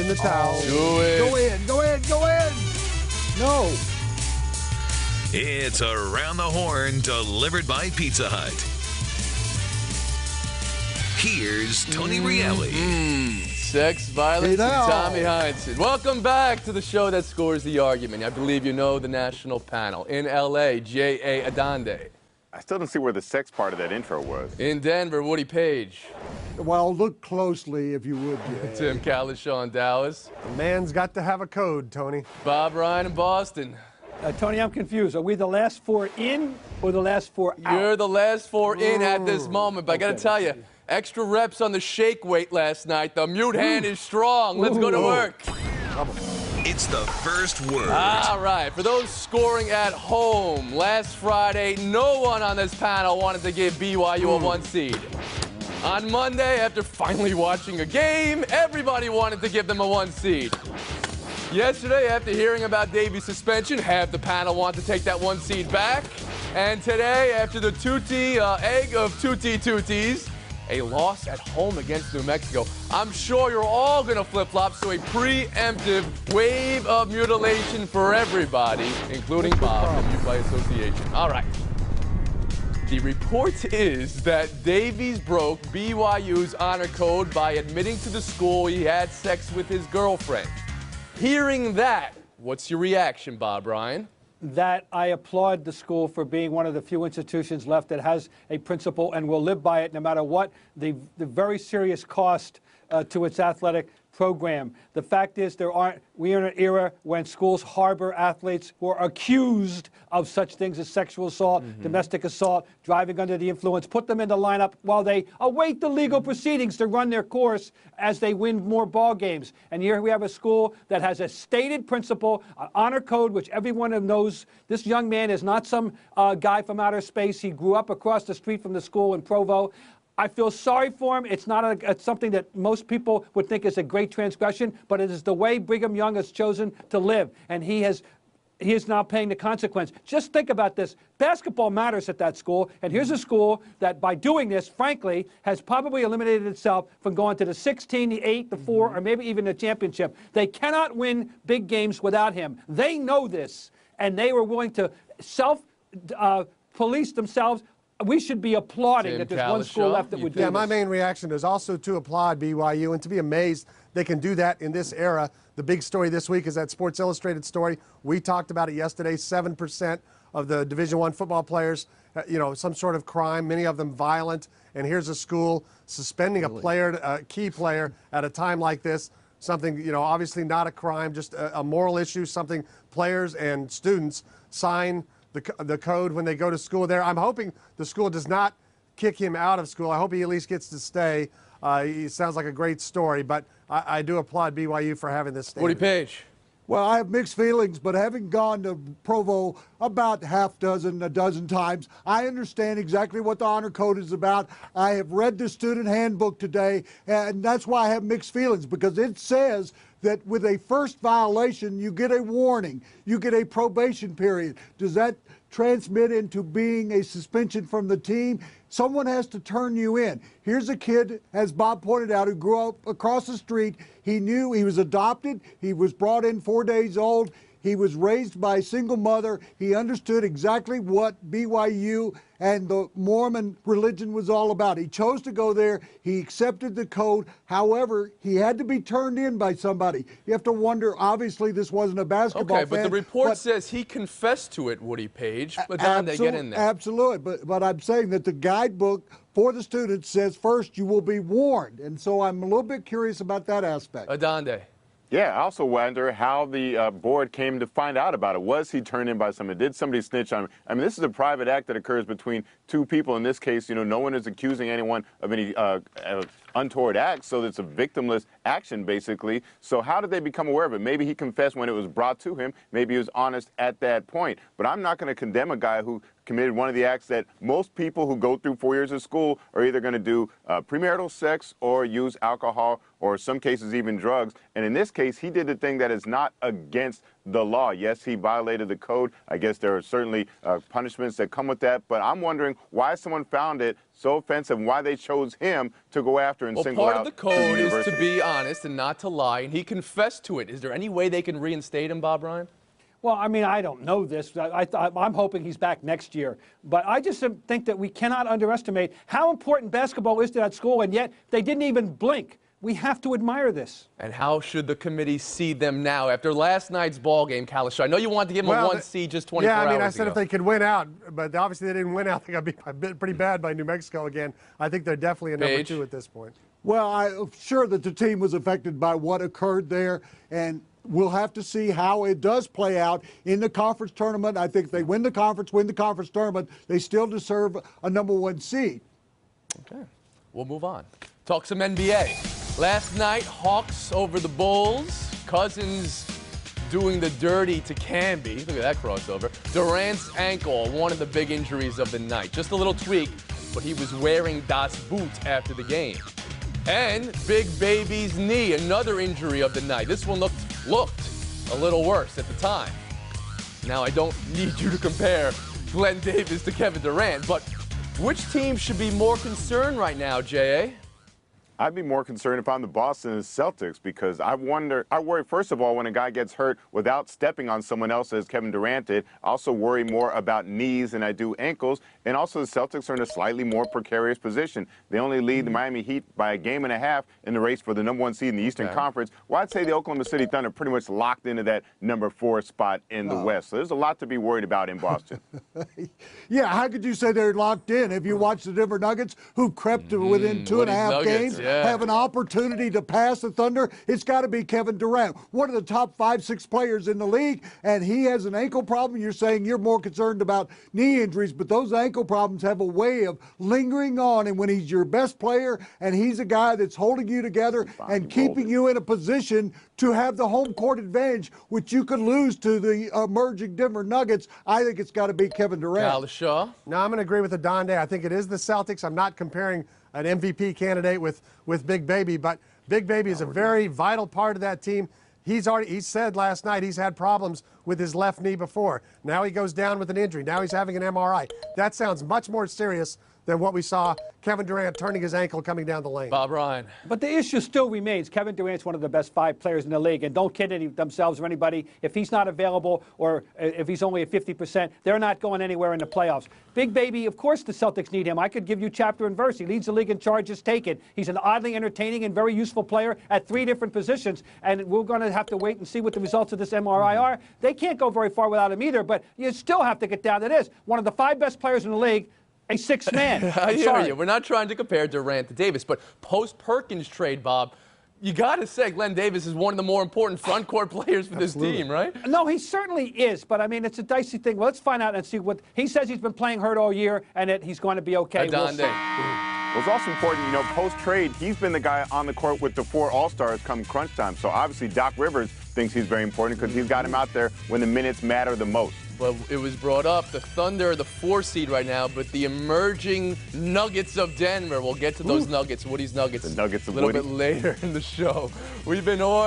in the towel. Do it. Go in, go in, go in. No. It's Around the Horn, delivered by Pizza Hut. Here's Tony Reale. Sex, violence, and Tommy Heinsohn. Welcome back to the show that scores the argument. I believe you know the national panel. In L.A., J.A. Adande. I still don't see where the sex part of that intro was. In Denver, Woody Page. Well, look closely if you would, Jay. Tim Kalishaw in Dallas. A man's got to have a code, Tony. Bob Ryan in Boston. Tony, I'm confused. Are we the last four in or the last four out? You're the last four in at this moment, but I got to tell you, extra reps on the shake weight last night. The mute hand is strong. Let's go to work. It's the first word. All right, for those scoring at home, last Friday, no one on this panel wanted to give BYU a 1 seed. On Monday, after finally watching a game, everybody wanted to give them a 1 seed. Yesterday, after hearing about Davies' suspension, half the panel wanted to take that 1 seed back. And today, after the tutti egg of tutti-tuttis, a loss at home against New Mexico, I'm sure you're all going to flip-flop, so a preemptive wave of mutilation for everybody, including Bob, and you by association. All right. The report is that Davies broke BYU's honor code by admitting to the school he had sex with his girlfriend. Hearing that, what's your reaction, Bob Ryan? That I applaud the school for being one of the few institutions left that has a principle and will live by it no matter what the very serious cost to its athletic program. The fact is we are in an era when schools harbor athletes who are accused of such things as sexual assault, domestic assault, driving under the influence, put them in the lineup while they await the legal proceedings to run their course as they win more ball games. And here we have a school that has a stated principle, an honor code, which everyone knows. This young man is not some guy from outer space. He grew up across the street from the school in Provo. I feel sorry for him. It's not it's something that most people would think is a great transgression, but it is the way Brigham Young has chosen to live, and he is now paying the consequence. Just think about this. Basketball matters at that school, and here's a school that by doing this, frankly, has probably eliminated itself from going to the 16, the 8, the 4, or maybe even the championship. They cannot win big games without him. They know this, and they were willing to self-police themselves. We should be applauding that there's one school left that would do this. Yeah, my main reaction is also to applaud BYU and to be amazed they can do that in this era. The big story this week is that Sports Illustrated story. We talked about it yesterday. 7% of the Division I football players, some sort of crime, many of them violent. And here's a school suspending a player, a key player, at a time like this. Something, obviously not a crime, just a moral issue, something players and students sign the code when they go to school there. I'm hoping the school does not kick him out of school. I hope he at least gets to stay. He sounds like a great story, but I do applaud BYU for having this standard. Woody Page. Well, I have mixed feelings, but having gone to Provo about a dozen times, I understand exactly what the honor code is about. I have read the student handbook today, and that's why I have mixed feelings, because it says that with a first violation, you get a warning, you get a probation period. Does that transmit into being a suspension from the team? Someone has to turn you in. Here's a kid, as Bob pointed out, who grew up across the street. He knew he was adopted. He was brought in 4 days old. He was raised by a single mother. He understood exactly what BYU and the Mormon religion was all about. He chose to go there. He accepted the code. However, he had to be turned in by somebody. You have to wonder, obviously, this wasn't a basketball fan. Okay, but the report says he confessed to it, Woody Page. But then they get in there. Absolutely. But I'm saying that the guidebook for the students says first you will be warned. And so I'm a little bit curious about that aspect. Adande. Yeah, I also wonder how the board came to find out about it. Was he turned in by somebody? Did somebody snitch on him? I mean, this is a private act that occurs between two people. In this case, no one is accusing anyone of any untoward acts, so it's a victimless action, basically. So how did they become aware of it? Maybe he confessed when it was brought to him. Maybe he was honest at that point. But I'm not going to condemn a guy who committed one of the acts that most people who go through 4 years of school are either going to do premarital sex or use alcohol or in some cases even drugs. And in this case, he did the thing that is not against the law. Yes, he violated the code. I guess there are certainly punishments that come with that. But I'm wondering why someone found it so offensive and why they chose him to go after and single out. Part of the code is to be honest and not to lie, and he confessed to it. Is there any way they can reinstate him, Bob Ryan? Well, I mean, I don't know this. I'm hoping he's back next year. But I just think that we cannot underestimate how important basketball is to that school, and yet they didn't even blink. We have to admire this. And how should the committee see them now after last night's ball game, Kalisha? I know you wanted to give them a 1 seed just 24 hours ago. Yeah, I mean, I said if they could win out, but obviously they didn't win out. They got beat pretty bad by New Mexico again. I think they're definitely a number 2 at this point. Well, I'm sure that the team was affected by what occurred there, and we'll have to see how it does play out in the conference tournament. I think if they win the conference tournament, they still deserve a number 1 seed. Okay, we'll move on. Talk some NBA. Last night, Hawks over the Bulls. Cousins doing the dirty to Camby. Look at that crossover. Durant's ankle, one of the big injuries of the night. Just a little tweak, but he was wearing Das Boot after the game. And Big Baby's knee, another injury of the night. This one looked a little worse at the time. Now, I don't need you to compare Glenn Davis to Kevin Durant, but which team should be more concerned right now, J.A.? I'd be more concerned if I'm the Boston Celtics because I worry, first of all, when a guy gets hurt without stepping on someone else, as Kevin Durant did. I also worry more about knees than I do ankles. And also the Celtics are in a slightly more precarious position. They only lead the Miami Heat by a game and a half in the race for the number 1 seed in the Eastern Conference. Well, I'd say the Oklahoma City Thunder pretty much locked into that number 4 spot in the West. So there's a lot to be worried about in Boston. Yeah, how could you say they're locked in? If you watch the Denver Nuggets, who crept to within 2.5 games, have an opportunity to pass the Thunder, it's got to be Kevin Durant, one of the top 5-6 players in the league, and he has an ankle problem. You're saying you're more concerned about knee injuries, but those ankle problems have a way of lingering on, and when he's your best player and he's a guy that's holding you together and keeping you in a position to have the home court advantage, which you could lose to the emerging Denver Nuggets, I think it's got to be Kevin Durant. Shaw? No, I'm going to agree with Adonde. I think it is the Celtics. I'm not comparing an MVP candidate with Big Baby, but Big Baby is a very vital part of that team. He said last night he's had problems with his left knee before. Now he goes down with an injury. Now he's having an MRI. That sounds much more serious than what we saw Kevin Durant turning his ankle coming down the lane. Bob Ryan. But the issue still remains. Kevin Durant's one of the best 5 players in the league, and don't kid themselves or anybody. If he's not available or if he's only at 50%, they're not going anywhere in the playoffs. Big Baby, of course the Celtics need him. I could give you chapter and verse. He leads the league in charges taken. He's an oddly entertaining and very useful player at 3 different positions, and we're going to have to wait and see what the results of this MRI are. They can't go very far without him either, but you still have to get down to this. One of the 5 best players in the league, a 6th man. I hear you. We're not trying to compare Durant to Davis, but post-Perkins trade, Bob, you got to say Glenn Davis is one of the more important front court players for this team, right? No, he certainly is, but I mean, it's a dicey thing. Well, let's find out and see what he says. He's been playing hurt all year, and that he's going to be okay. Well, it's also important, post-trade, he's been the guy on the court with the 4 All-Stars come crunch time. So obviously Doc Rivers thinks he's very important because he's got him out there when the minutes matter the most. Well, it was brought up, the Thunder are the 4 seed right now, but the emerging Nuggets of Denver. We'll get to those Nuggets, Woody's Nuggets, the Nuggets of a little Woody. bit later in the show. We've been on.